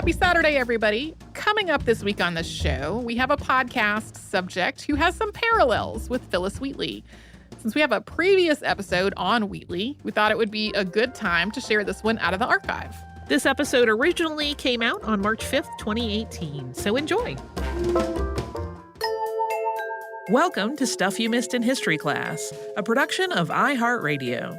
Happy Saturday, everybody. Coming up this week on the show, we have a podcast subject who has some parallels with Phillis Wheatley. Since we have a previous episode on Wheatley, we thought it would be a good time to share this one out of the archive. This episode originally came out on March 5th, 2018, so enjoy. Welcome to Stuff You Missed in History Class, a production of iHeartRadio.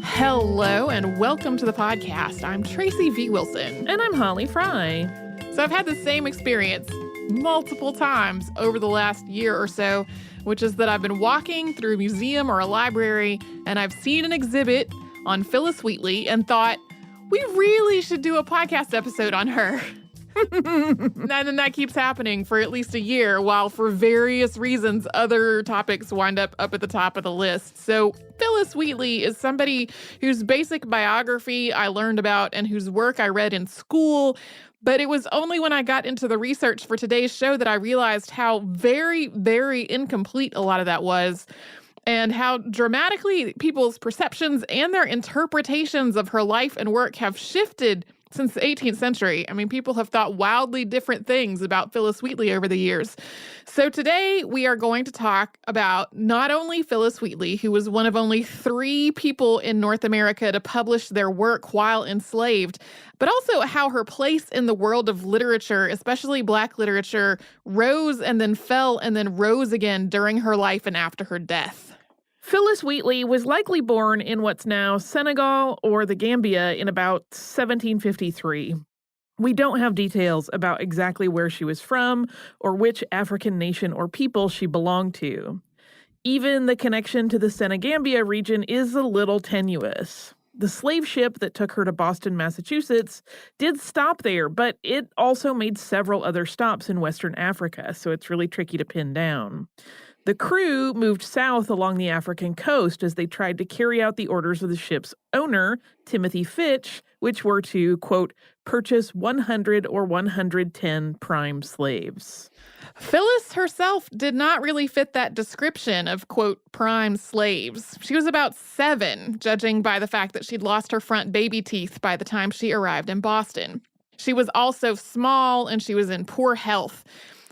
Hello and welcome to the podcast. I'm Tracy V. Wilson. And I'm Holly Fry. So I've had the same experience multiple times over the last year or so, which is that I've been walking through a museum or a library and I've seen an exhibit on Phillis Wheatley and thought, we really should do a podcast episode on her. And then that keeps happening for at least a year, while for various reasons, other topics wind up at the top of the list. So Phillis Wheatley is somebody whose basic biography I learned about and whose work I read in school. But it was only when I got into the research for today's show that I realized how very, very incomplete a lot of that was, and how dramatically people's perceptions and their interpretations of her life and work have shifted since the 18th century. I mean, people have thought wildly different things about Phillis Wheatley over the years. So today we are going to talk about not only Phillis Wheatley, who was one of only 3 people in North America to publish their work while enslaved, but also how her place in the world of literature, especially Black literature, rose and then fell and then rose again during her life and after her death. Phillis Wheatley was likely born in what's now Senegal or the Gambia in about 1753. We don't have details about exactly where she was from or which African nation or people she belonged to. Even the connection to the Senegambia region is a little tenuous. The slave ship that took her to Boston, Massachusetts, did stop there, but it also made several other stops in Western Africa, so it's really tricky to pin down. The crew moved south along the African coast as they tried to carry out the orders of the ship's owner, Timothy Fitch, which were to, quote, purchase 100 or 110 prime slaves. Phillis herself did not really fit that description of, quote, prime slaves. She was about 7, judging by the fact that she'd lost her front baby teeth by the time she arrived in Boston. She was also small and she was in poor health.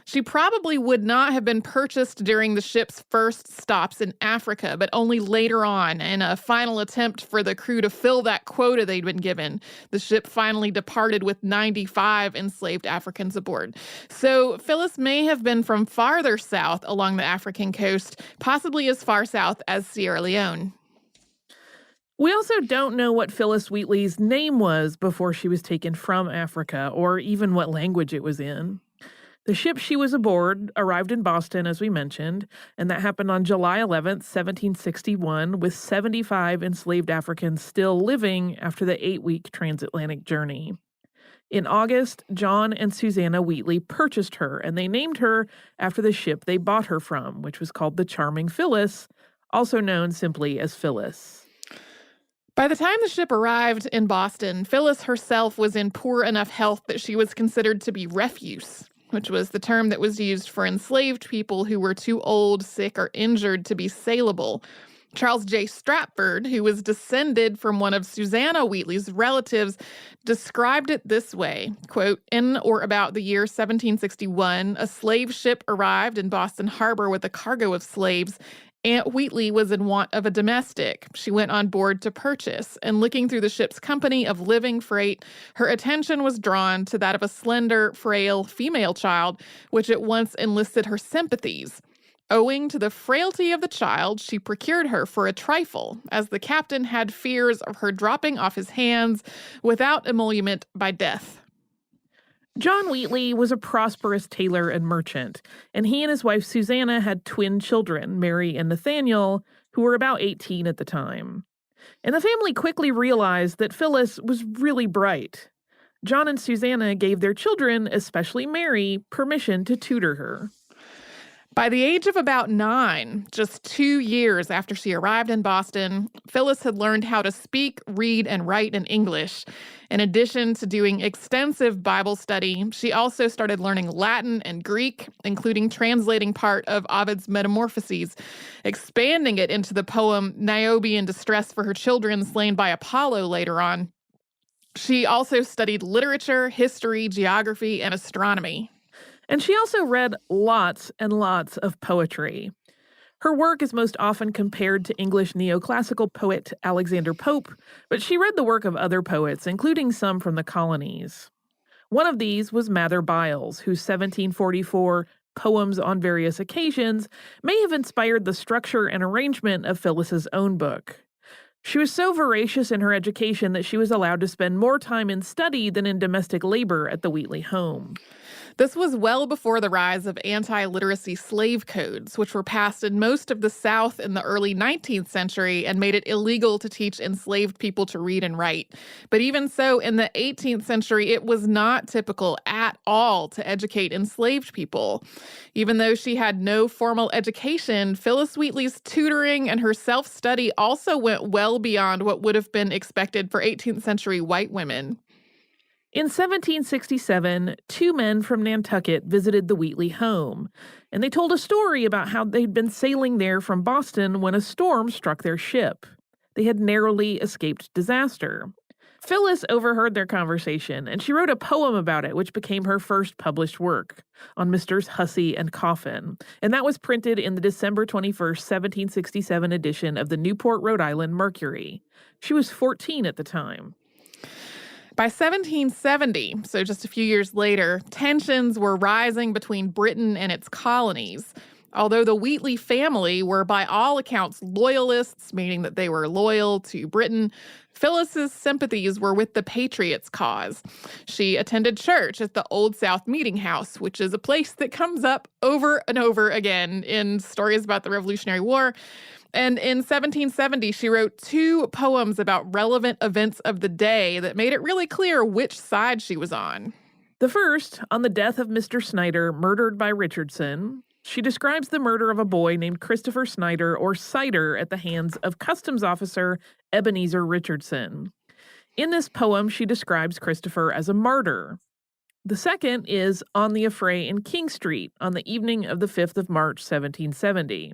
She probably would not have been purchased during the ship's first stops in Africa, but only later on, in a final attempt for the crew to fill that quota they'd been given. The ship finally departed with 95 enslaved Africans aboard. So Phillis may have been from farther south along the African coast, possibly as far south as Sierra Leone. We also don't know what Phillis Wheatley's name was before she was taken from Africa, or even what language it was in. The ship she was aboard arrived in Boston, as we mentioned, and that happened on July 11th, 1761, with 75 enslaved Africans still living after the 8-week transatlantic journey. In August, John and Susanna Wheatley purchased her, and they named her after the ship they bought her from, which was called the Charming Phillis, also known simply as Phillis. By the time the ship arrived in Boston, Phillis herself was in poor enough health that she was considered to be refuse, which was the term that was used for enslaved people who were too old, sick, or injured to be saleable. Charles J. Stratford, who was descended from one of Susanna Wheatley's relatives, described it this way, quote, in or about the year 1761, a slave ship arrived in Boston Harbor with a cargo of slaves. Aunt Wheatley was in want of a domestic. She went on board to purchase, and looking through the ship's company of living freight, her attention was drawn to that of a slender, frail female child, which at once enlisted her sympathies. Owing to the frailty of the child, she procured her for a trifle, as the captain had fears of her dropping off his hands without emolument by death. John Wheatley was a prosperous tailor and merchant, and he and his wife Susanna had twin children, Mary and Nathaniel, who were about 18 at the time. And the family quickly realized that Phillis was really bright. John and Susanna gave their children, especially Mary, permission to tutor her. By the age of about 9, just 2 years after she arrived in Boston, Phillis had learned how to speak, read, and write in English. In addition to doing extensive Bible study, she also started learning Latin and Greek, including translating part of Ovid's Metamorphoses, expanding it into the poem Niobe in Distress for Her Children Slain by Apollo later on. She also studied literature, history, geography, and astronomy. And she also read lots and lots of poetry. Her work is most often compared to English neoclassical poet Alexander Pope, but she read the work of other poets, including some from the colonies. One of these was Mather Byles, whose 1744 Poems on Various Occasions may have inspired the structure and arrangement of Phillis's own book. She was so voracious in her education that she was allowed to spend more time in study than in domestic labor at the Wheatley home. This was well before the rise of anti-literacy slave codes, which were passed in most of the South in the early 19th century and made it illegal to teach enslaved people to read and write. But even so, in the 18th century, it was not typical at all to educate enslaved people. Even though she had no formal education, Phillis Wheatley's tutoring and her self-study also went well beyond what would have been expected for 18th century white women. In 1767, 2 men from Nantucket visited the Wheatley home, and they told a story about how they'd been sailing there from Boston when a storm struck their ship. They had narrowly escaped disaster. Phillis overheard their conversation, and she wrote a poem about it, which became her first published work, on Messrs. Hussey and Coffin, and that was printed in the December 21st, 1767 edition of the Newport, Rhode Island Mercury. She was 14 at the time. By 1770, so just a few years later, tensions were rising between Britain and its colonies. Although the Wheatley family were by all accounts loyalists, meaning that they were loyal to Britain, Phillis's sympathies were with the Patriots' cause. She attended church at the Old South Meeting House, which is a place that comes up over and over again in stories about the Revolutionary War. And in 1770, she wrote 2 poems about relevant events of the day that made it really clear which side she was on. The first, on the death of Mr. Snyder, murdered by Richardson. She describes the murder of a boy named Christopher Snyder, or Cider, at the hands of Customs Officer Ebenezer Richardson. In this poem, she describes Christopher as a martyr. The second is On the Affray in King Street, on the evening of the 5th of March, 1770.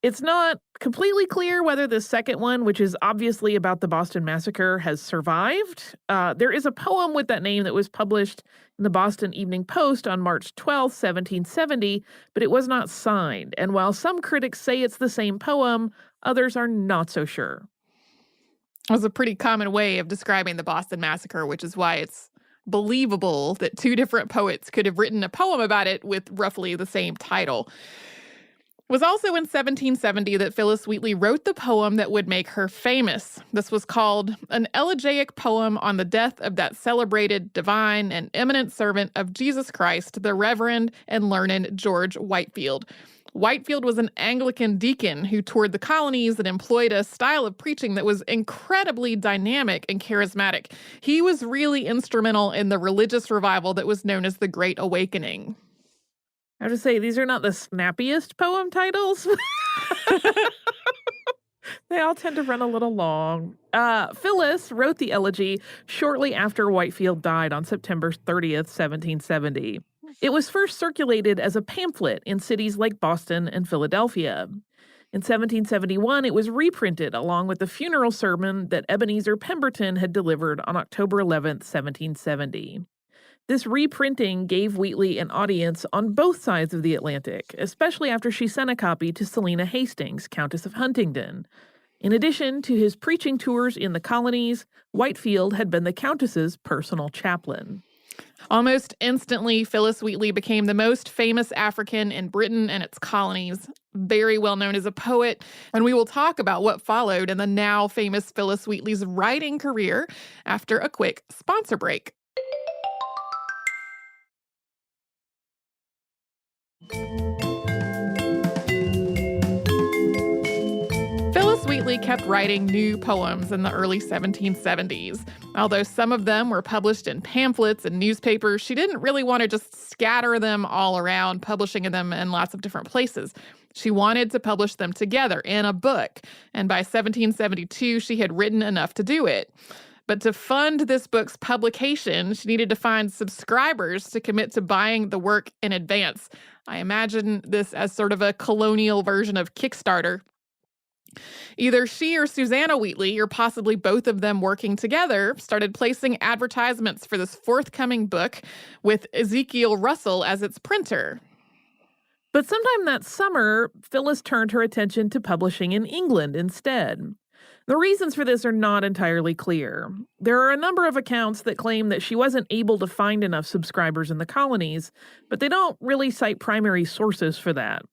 It's not completely clear whether the second one, which is obviously about the Boston Massacre, has survived. There is a poem with that name that was published in the Boston Evening Post on March 12, 1770, but it was not signed. And while some critics say it's the same poem, others are not so sure. It was a pretty common way of describing the Boston Massacre, which is why it's believable that 2 different poets could have written a poem about it with roughly the same title. It was also in 1770 that Phillis Wheatley wrote the poem that would make her famous. This was called An Elegiac Poem on the Death of That Celebrated, Divine, and Eminent Servant of Jesus Christ, the Reverend and Learned George Whitefield. Whitefield was an Anglican deacon who toured the colonies and employed a style of preaching that was incredibly dynamic and charismatic. He was really instrumental in the religious revival that was known as the Great Awakening. I have to say, these are not the snappiest poem titles. They all tend to run a little long. Phillis wrote the elegy shortly after Whitefield died on September 30th, 1770. It was first circulated as a pamphlet in cities like Boston and Philadelphia. In 1771, it was reprinted along with the funeral sermon that Ebenezer Pemberton had delivered on October 11th, 1770. This reprinting gave Wheatley an audience on both sides of the Atlantic, especially after she sent a copy to Selina Hastings, Countess of Huntingdon. In addition to his preaching tours in the colonies, Whitefield had been the Countess's personal chaplain. Almost instantly, Phillis Wheatley became the most famous African in Britain and its colonies, very well known as a poet, and we will talk about what followed in the now famous Phillis Wheatley's writing career after a quick sponsor break. Phillis Wheatley kept writing new poems in the early 1770s. Although some of them were published in pamphlets and newspapers, she didn't really want to just scatter them all around, publishing them in lots of different places. She wanted to publish them together in a book, and by 1772, she had written enough to do it. But to fund this book's publication, she needed to find subscribers to commit to buying the work in advance. I imagine this as sort of a colonial version of Kickstarter. Either she or Susanna Wheatley, or possibly both of them working together, started placing advertisements for this forthcoming book with Ezekiel Russell as its printer. But sometime that summer, Phillis turned her attention to publishing in England instead. The reasons for this are not entirely clear. There are a number of accounts that claim that she wasn't able to find enough subscribers in the colonies, but they don't really cite primary sources for that.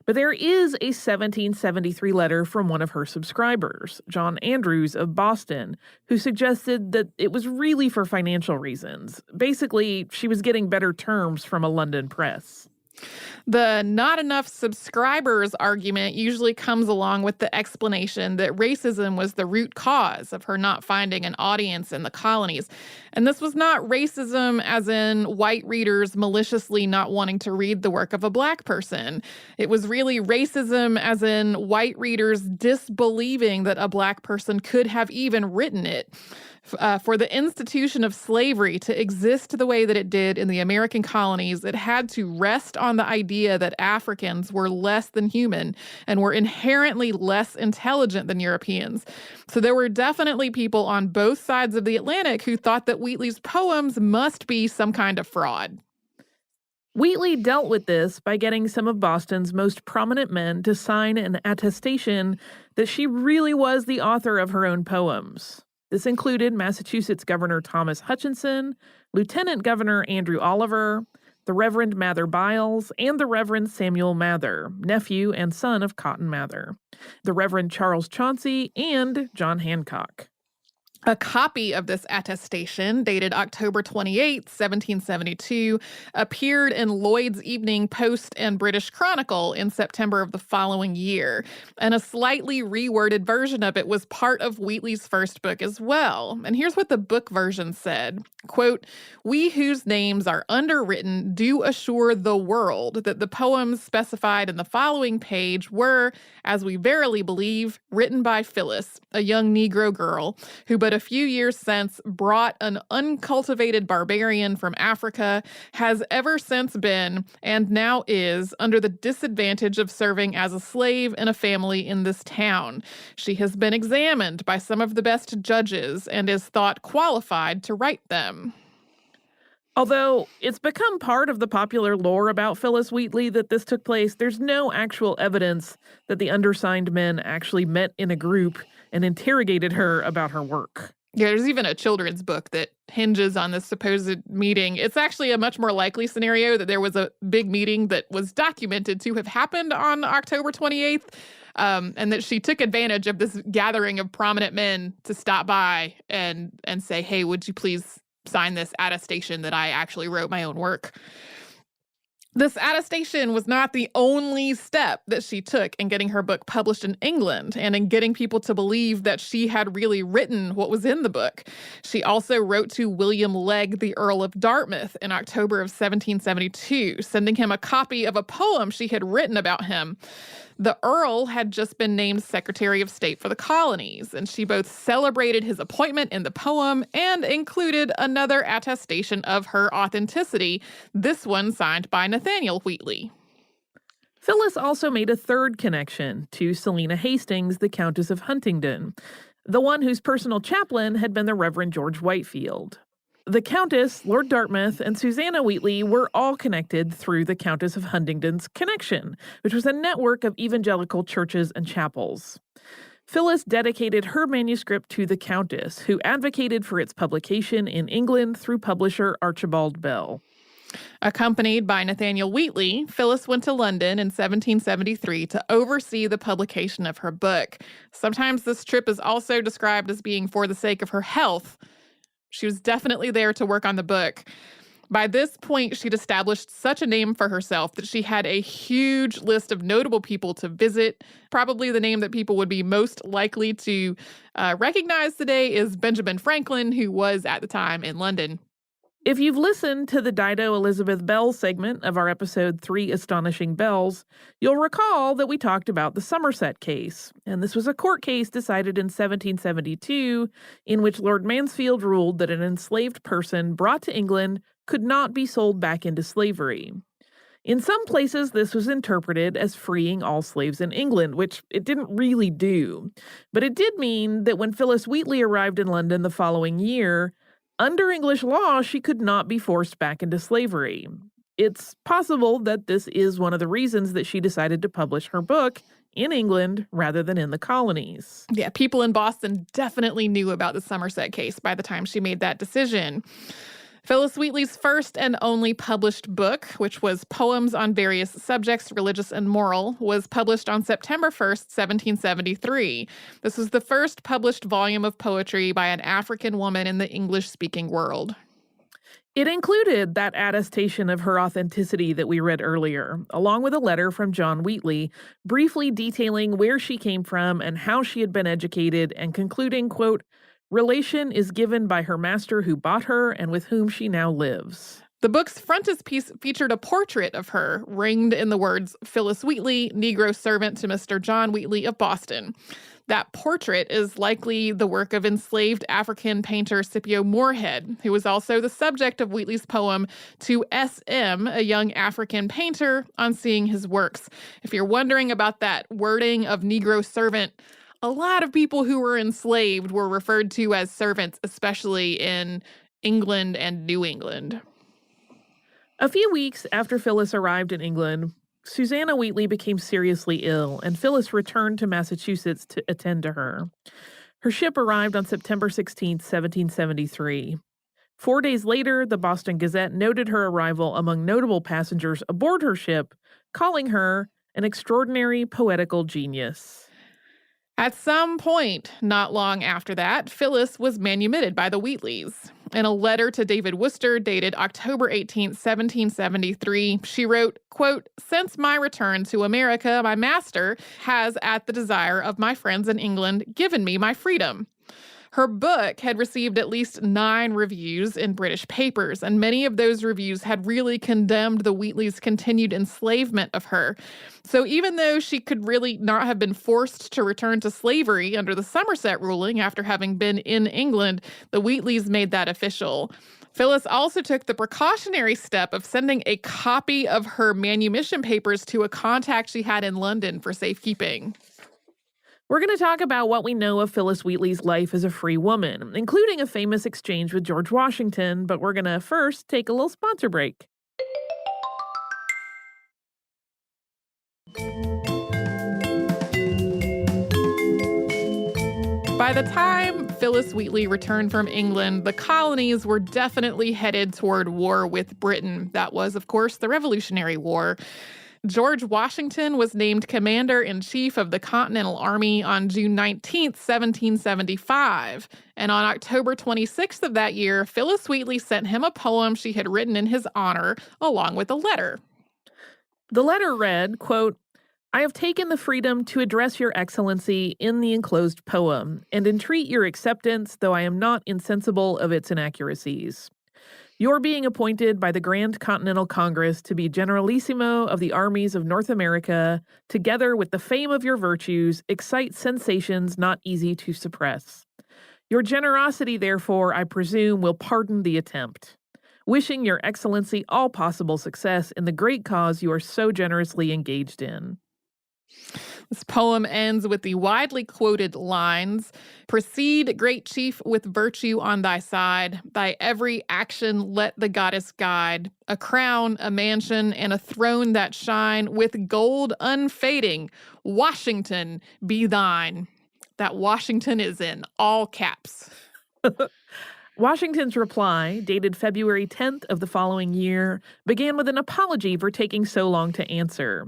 But there is a 1773 letter from one of her subscribers, John Andrews of Boston, who suggested that it was really for financial reasons. Basically, she was getting better terms from a London press. The not enough subscribers argument usually comes along with the explanation that racism was the root cause of her not finding an audience in the colonies. And this was not racism as in white readers maliciously not wanting to read the work of a black person. It was really racism as in white readers disbelieving that a black person could have even written it. For the institution of slavery to exist the way that it did in the American colonies, it had to rest on the idea that Africans were less than human and were inherently less intelligent than Europeans. So there were definitely people on both sides of the Atlantic who thought that Wheatley's poems must be some kind of fraud. Wheatley dealt with this by getting some of Boston's most prominent men to sign an attestation that she really was the author of her own poems. This included Massachusetts Governor Thomas Hutchinson, Lieutenant Governor Andrew Oliver, the Reverend Mather Byles, and the Reverend Samuel Mather, nephew and son of Cotton Mather, the Reverend Charles Chauncey, and John Hancock. A copy of this attestation, dated October 28, 1772, appeared in Lloyd's Evening Post and British Chronicle in September of the following year, and a slightly reworded version of it was part of Wheatley's first book as well. And here's what the book version said, quote, "We whose names are underwritten do assure the world that the poems specified in the following page were, as we verily believe, written by Phillis, a young Negro girl, who but a few years since brought an uncultivated barbarian from Africa, has ever since been, and now is, under the disadvantage of serving as a slave in a family in this town. She has been examined by some of the best judges and is thought qualified to write them." Although it's become part of the popular lore about Phillis Wheatley that this took place, there's no actual evidence that the undersigned men actually met in a group and interrogated her about her work. Yeah, there's even a children's book that hinges on this supposed meeting. It's actually a much more likely scenario that there was a big meeting that was documented to have happened on October 28th, and that she took advantage of this gathering of prominent men to stop by and say, hey, would you please sign this attestation that I actually wrote my own work. This attestation was not the only step that she took in getting her book published in England and in getting people to believe that she had really written what was in the book. She also wrote to William Legge, the Earl of Dartmouth, in October of 1772, sending him a copy of a poem she had written about him. The Earl had just been named Secretary of State for the colonies, and she both celebrated his appointment in the poem and included another attestation of her authenticity, this one signed by Nathaniel Wheatley. Phillis also made a third connection to Selina Hastings, the Countess of Huntingdon, the one whose personal chaplain had been the Reverend George Whitefield. The Countess, Lord Dartmouth, and Susanna Wheatley were all connected through the Countess of Huntingdon's Connection, which was a network of evangelical churches and chapels. Phillis dedicated her manuscript to the Countess, who advocated for its publication in England through publisher Archibald Bell. Accompanied by Nathaniel Wheatley, Phillis went to London in 1773 to oversee the publication of her book. Sometimes this trip is also described as being for the sake of her health. She was definitely there to work on the book. By this point, she'd established such a name for herself that she had a huge list of notable people to visit. Probably the name that people would be most likely to recognize today is Benjamin Franklin, who was at the time in London. If you've listened to the Dido Elizabeth Bell segment of our episode 3 Astonishing Bells, you'll recall that we talked about the Somerset case. And this was a court case decided in 1772 in which Lord Mansfield ruled that an enslaved person brought to England could not be sold back into slavery. In some places, this was interpreted as freeing all slaves in England, which it didn't really do. But it did mean that when Phillis Wheatley arrived in London the following year, under English law, she could not be forced back into slavery. It's possible that this is one of the reasons that she decided to publish her book in England rather than in the colonies. Yeah, people in Boston definitely knew about the Somerset case by the time she made that decision. Phillis Wheatley's first and only published book, which was Poems on Various Subjects, Religious and Moral, was published on September 1st, 1773. This was the first published volume of poetry by an African woman in the English-speaking world. It included that attestation of her authenticity that we read earlier, along with a letter from John Wheatley, briefly detailing where she came from and how she had been educated, and concluding, quote, "Relation is given by her master who bought her and with whom she now lives." The book's frontispiece featured a portrait of her, ringed in the words, Phillis Wheatley, Negro servant to Mr. John Wheatley of Boston. That portrait is likely the work of enslaved African painter Scipio Moorhead, who was also the subject of Wheatley's poem To S.M., a young African painter, on seeing his works. If you're wondering about that wording of Negro servant, a lot of people who were enslaved were referred to as servants, especially in England and New England. A few weeks after Phillis arrived in England, Susanna Wheatley became seriously ill, and Phillis returned to Massachusetts to attend to her. Her ship arrived on September 16, 1773. 4 days later, the Boston Gazette noted her arrival among notable passengers aboard her ship, calling her an extraordinary poetical genius. At some point, not long after that, Phillis was manumitted by the Wheatleys. In a letter to David Worcester dated October 18, 1773, she wrote, quote, "Since my return to America, my master has, at the desire of my friends in England, given me my freedom." Her book had received at least 9 reviews in British papers, and many of those reviews had really condemned the Wheatleys' continued enslavement of her. So even though she could really not have been forced to return to slavery under the Somerset ruling after having been in England, the Wheatleys made that official. Phillis also took the precautionary step of sending a copy of her manumission papers to a contact she had in London for safekeeping. We're going to talk about what we know of Phillis Wheatley's life as a free woman, including a famous exchange with George Washington, but we're going to first take a little sponsor break. By the time Phillis Wheatley returned from England, the colonies were definitely headed toward war with Britain. That was, of course, the Revolutionary War. George Washington was named Commander-in-Chief of the Continental Army on June 19, 1775. And on October 26th of that year, Phillis Wheatley sent him a poem she had written in his honor, along with a letter. The letter read, quote, "I have taken the freedom to address your excellency in the enclosed poem, and entreat your acceptance, though I am not insensible of its inaccuracies. Your being appointed by the Grand Continental Congress to be Generalissimo of the armies of North America, together with the fame of your virtues, excites sensations not easy to suppress. Your generosity, therefore, I presume, will pardon the attempt. Wishing your excellency all possible success in the great cause you are so generously engaged in." This poem ends with the widely quoted lines, "Proceed, great chief, with virtue on thy side. Thy every action let the goddess guide. A crown, a mansion, and a throne that shine with gold unfading. Washington be thine." That Washington is in all caps. Washington's reply, dated February 10th of the following year, began with an apology for taking so long to answer.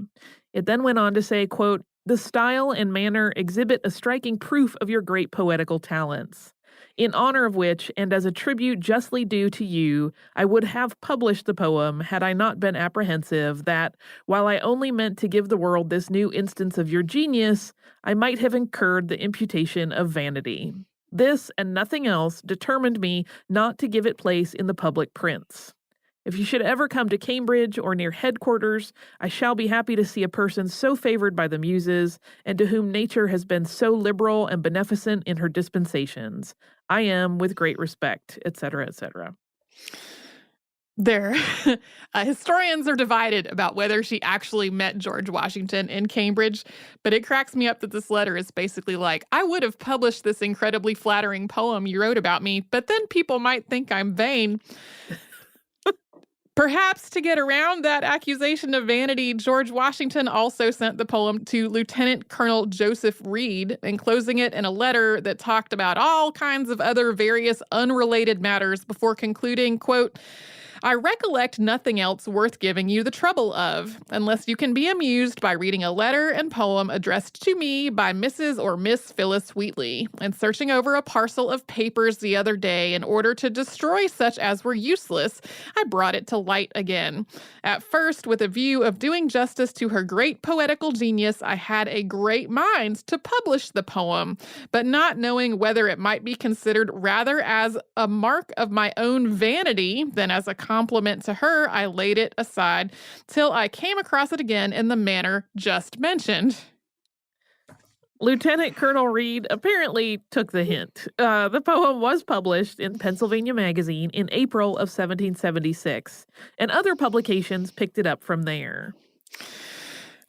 It then went on to say, quote, "The style and manner exhibit a striking proof of your great poetical talents. in honor of which, and as a tribute justly due to you, I would have published the poem had I not been apprehensive that, while I only meant to give the world this new instance of your genius, I might have incurred the imputation of vanity. This, and nothing else, determined me not to give it place in the public prints. If you should ever come to Cambridge or near headquarters, I shall be happy to see a person so favored by the Muses, and to whom nature has been so liberal and beneficent in her dispensations. I am, with great respect, etc., etc. There, historians are divided about whether she actually met George Washington in Cambridge, but it cracks me up that this letter is basically like, I would have published this incredibly flattering poem you wrote about me, but then people might think I'm vain. Perhaps to get around that accusation of vanity, George Washington also sent the poem to Lieutenant Colonel Joseph Reed, enclosing it in a letter that talked about all kinds of other various unrelated matters before concluding, quote, I recollect nothing else worth giving you the trouble of, unless you can be amused by reading a letter and poem addressed to me by Mrs. or Miss Phillis Wheatley, and searching over a parcel of papers the other day in order to destroy such as were useless, I brought it to light again. At first, with a view of doing justice to her great poetical genius, I had a great mind to publish the poem, but not knowing whether it might be considered rather as a mark of my own vanity than as a compliment to her, I laid it aside till I came across it again in the manner just mentioned. Lieutenant Colonel Reed apparently took the hint. The poem was published in Pennsylvania Magazine in April of 1776, and other publications picked it up from there.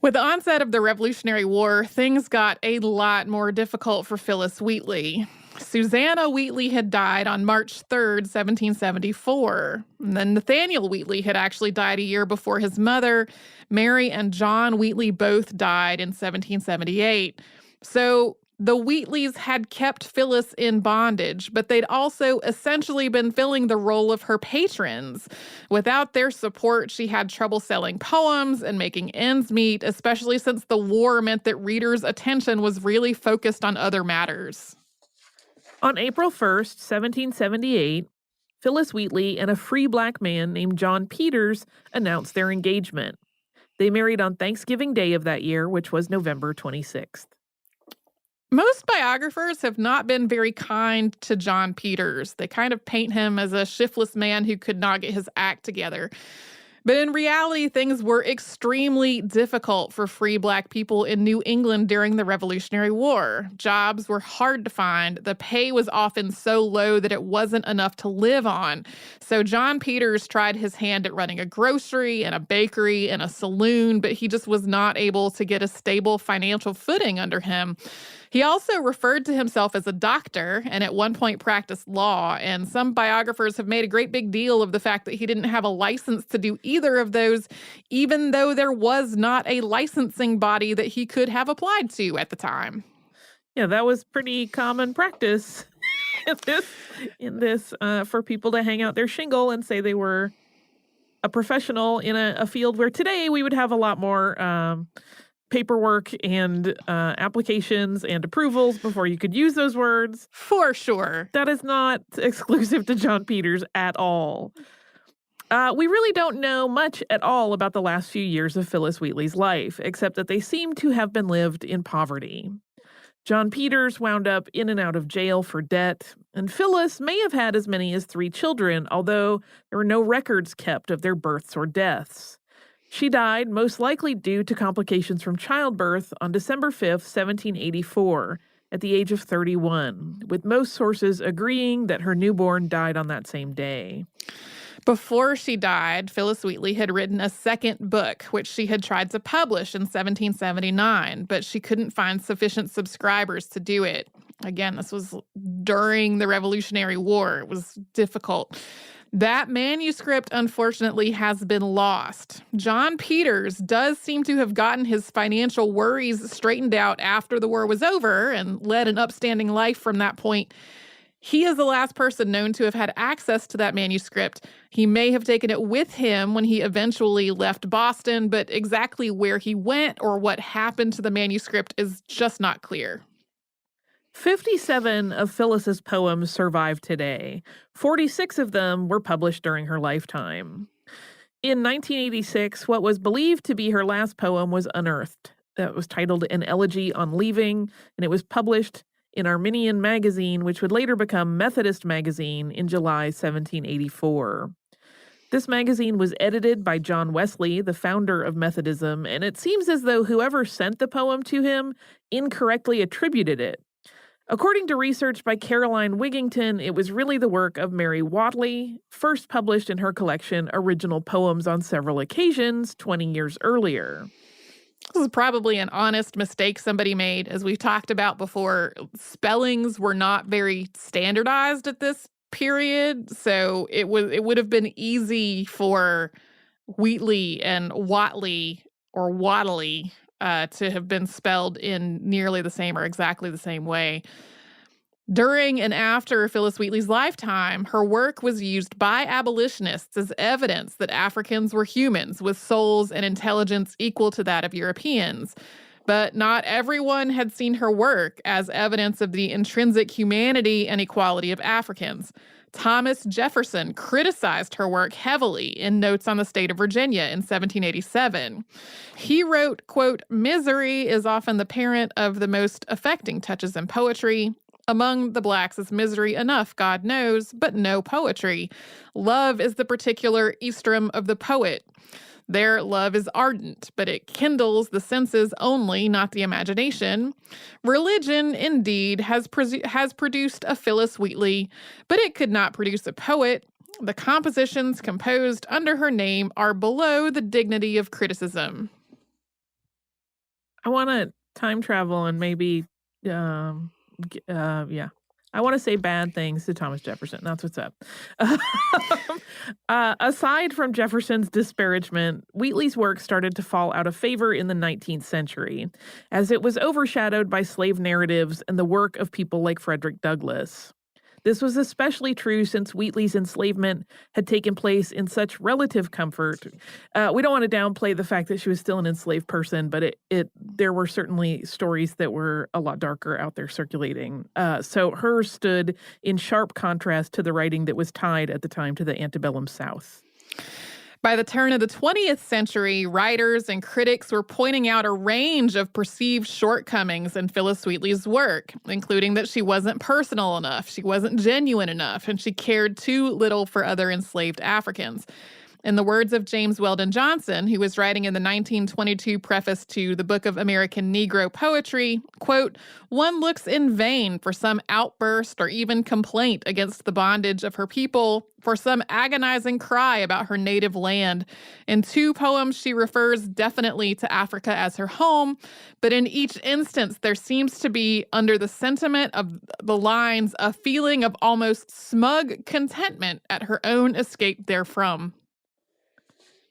With the onset of the Revolutionary War, things got a lot more difficult for Phillis Wheatley. Susanna Wheatley had died on March 3rd, 1774. And then Nathaniel Wheatley had actually died a year before his mother. Mary and John Wheatley both died in 1778. So the Wheatleys had kept Phillis in bondage, but they'd also essentially been filling the role of her patrons. Without their support, she had trouble selling poems and making ends meet, especially since the war meant that readers' attention was really focused on other matters. On April 1st, 1778, Phillis Wheatley and a free black man named John Peters announced their engagement. They married on Thanksgiving Day of that year, which was November 26th. Most biographers have not been very kind to John Peters. They kind of paint him as a shiftless man who could not get his act together. But in reality, things were extremely difficult for free black people in New England during the Revolutionary War. Jobs were hard to find. The pay was often so low that it wasn't enough to live on. So John Peters tried his hand at running a grocery and a bakery and a saloon, but he just was not able to get a stable financial footing under him. He also referred to himself as a doctor and at one point practiced law, and some biographers have made a great big deal of the fact that he didn't have a license to do either of those, even though there was not a licensing body that he could have applied to at the time. Yeah, that was pretty common practice in this for people to hang out their shingle and say they were a professional in a field where today we would have a lot more paperwork and applications and approvals before you could use those words. For sure. That is not exclusive to John Peters at all. We really don't know much at all about the last few years of Phillis Wheatley's life, except that they seem to have been lived in poverty. John Peters wound up in and out of jail for debt, and Phillis may have had as many as 3 children, although there were no records kept of their births or deaths. She died most likely due to complications from childbirth on December 5th, 1784, at the age of 31, with most sources agreeing that her newborn died on that same day. Before she died, Phillis Wheatley had written a second book, which she had tried to publish in 1779, but she couldn't find sufficient subscribers to do it. Again, this was during the Revolutionary War. It was difficult. That manuscript, unfortunately, has been lost. John Peters does seem to have gotten his financial worries straightened out after the war was over and led an upstanding life from that point. He is the last person known to have had access to that manuscript. He may have taken it with him when he eventually left Boston, but exactly where he went or what happened to the manuscript is just not clear. 57 of Phyllis's poems survive today. 46 of them were published during her lifetime. In 1986, what was believed to be her last poem was unearthed. That was titled An Elegy on Leaving, and it was published in Arminian Magazine, which would later become Methodist Magazine in July 1784. This magazine was edited by John Wesley, the founder of Methodism, and it seems as though whoever sent the poem to him incorrectly attributed it. According to research by Caroline Wigington, it was really the work of Mary Whatley, first published in her collection Original Poems on Several Occasions 20 years earlier. This is probably an honest mistake somebody made. As we've talked about before, spellings were not very standardized at this period, so it would have been easy for Wheatley and Whatley or Whatley to have been spelled in nearly the same or exactly the same way. During and after Phillis Wheatley's lifetime, her work was used by abolitionists as evidence that Africans were humans with souls and intelligence equal to that of Europeans. But not everyone had seen her work as evidence of the intrinsic humanity and equality of Africans. Thomas Jefferson criticized her work heavily in Notes on the State of Virginia in 1787. He wrote, quote, "Misery is often the parent of the most affecting touches in poetry. Among the blacks is misery enough, God knows, but no poetry. Love is the particular estrum of the poet. Their love is ardent, but it kindles the senses only, not the imagination. Religion, indeed, has produced a Phillis Wheatley, but it could not produce a poet. The compositions composed under her name are below the dignity of criticism." I want to time travel and maybe, I want to say bad things to Thomas Jefferson. That's what's up. Aside from Jefferson's disparagement, Wheatley's work started to fall out of favor in the 19th century, as it was overshadowed by slave narratives and the work of people like Frederick Douglass. This was especially true since Wheatley's enslavement had taken place in such relative comfort. We don't want to downplay the fact that she was still an enslaved person, but there were certainly stories that were a lot darker out there circulating. So hers stood in sharp contrast to the writing that was tied at the time to the antebellum South. By the turn of the 20th century, writers and critics were pointing out a range of perceived shortcomings in Phillis Wheatley's work, including that she wasn't personal enough, she wasn't genuine enough, and she cared too little for other enslaved Africans. In the words of James Weldon Johnson, who was writing in the 1922 preface to the Book of American Negro Poetry, quote, "One looks in vain for some outburst or even complaint against the bondage of her people, for some agonizing cry about her native land. In 2 poems, she refers definitely to Africa as her home, but in each instance, there seems to be, under the sentiment of the lines, a feeling of almost smug contentment at her own escape therefrom."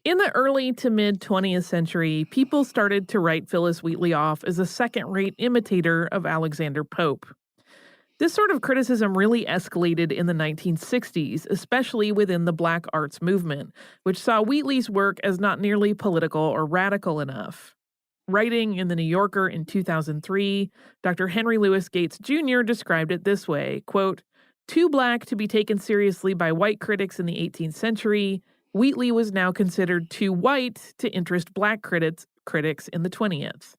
In the early to mid-20th century, people started to write Phillis Wheatley off as a second-rate imitator of Alexander Pope. This sort of criticism really escalated in the 1960s, especially within the Black arts movement, which saw Wheatley's work as not nearly political or radical enough. Writing in The New Yorker in 2003, Dr. Henry Louis Gates Jr. described it this way, quote, "Too black to be taken seriously by white critics in the 18th century, Wheatley was now considered too white to interest black critics in the 20th.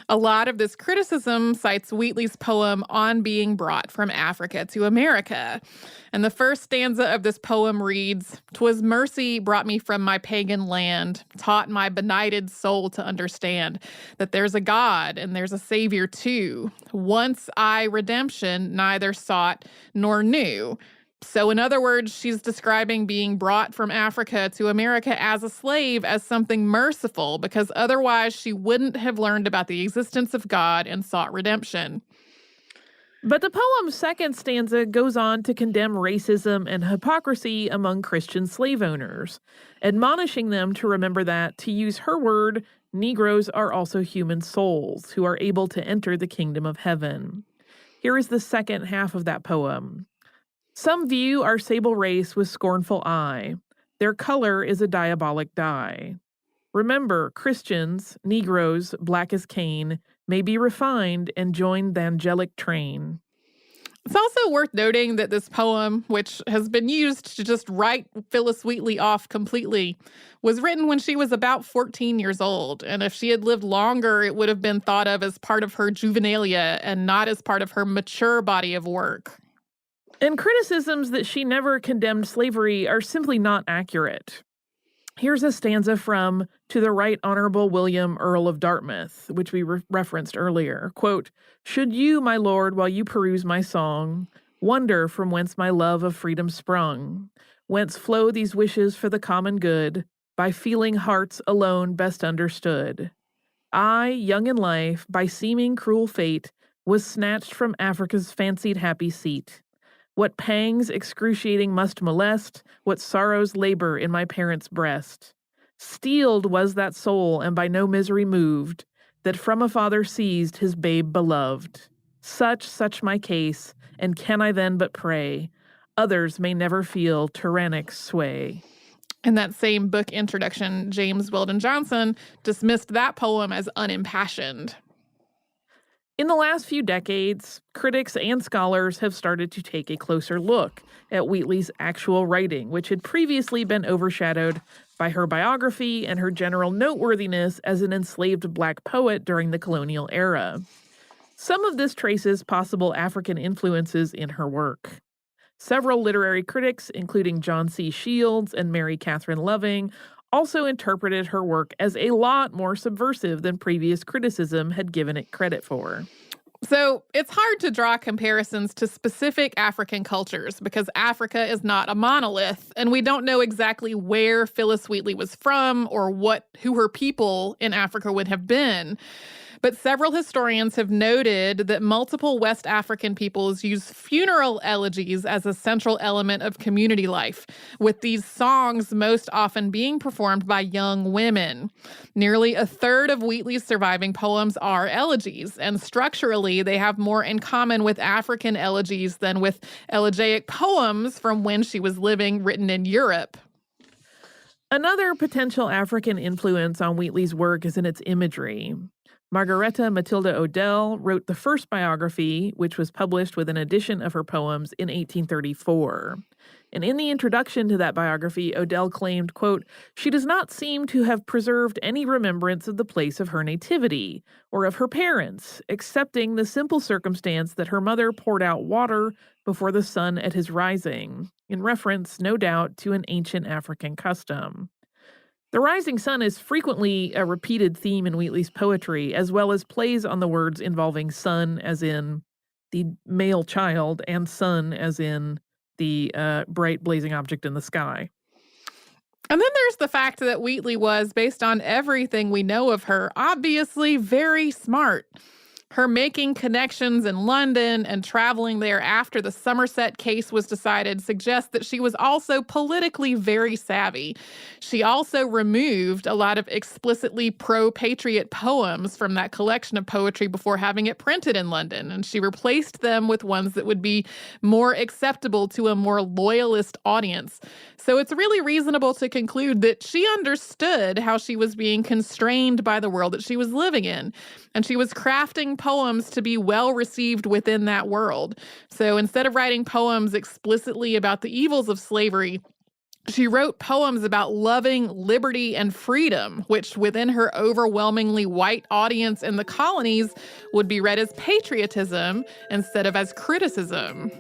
A lot of this criticism cites Wheatley's poem On Being Brought from Africa to America. And the first stanza of this poem reads, "'Twas mercy brought me from my pagan land, taught my benighted soul to understand that there's a God and there's a Savior too. Once I redemption neither sought nor knew." So in other words, she's describing being brought from Africa to America as a slave as something merciful, because otherwise she wouldn't have learned about the existence of God and sought redemption. But the poem's second stanza goes on to condemn racism and hypocrisy among Christian slave owners, admonishing them to remember that, to use her word, Negroes are also human souls who are able to enter the kingdom of heaven. Here is the second half of that poem. "Some view our sable race with scornful eye. Their color is a diabolic dye. Remember, Christians, Negroes, black as Cain, may be refined and join the angelic train. It's also worth noting that this poem, which has been used to just write Phillis Wheatley off completely, was written when she was about 14 years old. And if she had lived longer, it would have been thought of as part of her juvenilia and not as part of her mature body of work. And criticisms that she never condemned slavery are simply not accurate. Here's a stanza from To the Right Honorable William, Earl of Dartmouth, which we referenced earlier. Quote, "Should you, my lord, while you peruse my song, wonder from whence my love of freedom sprung, whence flow these wishes for the common good, by feeling hearts alone best understood. I, young in life, by seeming cruel fate, was snatched from Africa's fancied happy seat. What pangs excruciating must molest, what sorrows labor in my parents' breast. Steeled was that soul, and by no misery moved, that from a father seized his babe beloved. Such my case, and can I then but pray, others may never feel tyrannic sway." In that same book introduction, James Weldon Johnson dismissed that poem as unimpassioned. In the last few decades, critics and scholars have started to take a closer look at Wheatley's actual writing, which had previously been overshadowed by her biography and her general noteworthiness as an enslaved Black poet during the colonial era. Some of this traces possible African influences in her work. Several literary critics, including John C. Shields and Mary Catherine Loving, also interpreted her work as a lot more subversive than previous criticism had given it credit for. So it's hard to draw comparisons to specific African cultures because Africa is not a monolith, and we don't know exactly where Phillis Wheatley was from or who her people in Africa would have been. But several historians have noted that multiple West African peoples use funeral elegies as a central element of community life, with these songs most often being performed by young women. Nearly a third of Wheatley's surviving poems are elegies, and structurally they have more in common with African elegies than with elegiac poems from when she was living, written in Europe. Another potential African influence on Wheatley's work is in its imagery. Margareta Matilda Odell wrote the first biography, which was published with an edition of her poems in 1834. And in the introduction to that biography, Odell claimed, quote, "She does not seem to have preserved any remembrance of the place of her nativity or of her parents, excepting the simple circumstance that her mother poured out water before the sun at his rising," in reference, no doubt, to an ancient African custom. The rising sun is frequently a repeated theme in Wheatley's poetry, as well as plays on the words involving sun as in the male child and sun as in the bright blazing object in the sky. And then there's the fact that Wheatley was, based on everything we know of her, obviously very smart. Her making connections in London and traveling there after the Somerset case was decided suggests that she was also politically very savvy. She also removed a lot of explicitly pro-patriot poems from that collection of poetry before having it printed in London, and she replaced them with ones that would be more acceptable to a more loyalist audience. So it's really reasonable to conclude that she understood how she was being constrained by the world that she was living in, and she was crafting poems to be well received within that world. So instead of writing poems explicitly about the evils of slavery, she wrote poems about loving liberty and freedom, which within her overwhelmingly white audience in the colonies would be read as patriotism instead of as criticism.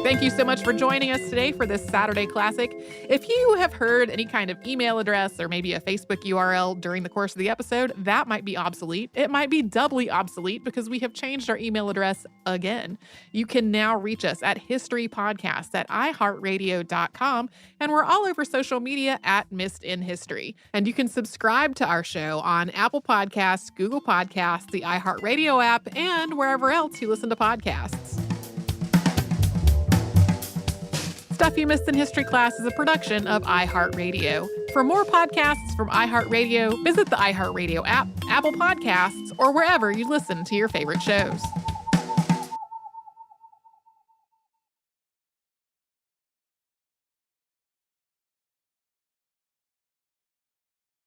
Thank you so much for joining us today for this Saturday Classic. If you have heard any kind of email address or maybe a Facebook URL during the course of the episode, that might be obsolete. It might be doubly obsolete because we have changed our email address again. You can now reach us at historypodcast@iHeartRadio.com, and we're all over social media at Missed in History. And you can subscribe to our show on Apple Podcasts, Google Podcasts, the iHeartRadio app, and wherever else you listen to podcasts. Stuff You Missed in History Class is a production of iHeartRadio. For more podcasts from iHeartRadio, visit the iHeartRadio app, Apple Podcasts, or wherever you listen to your favorite shows.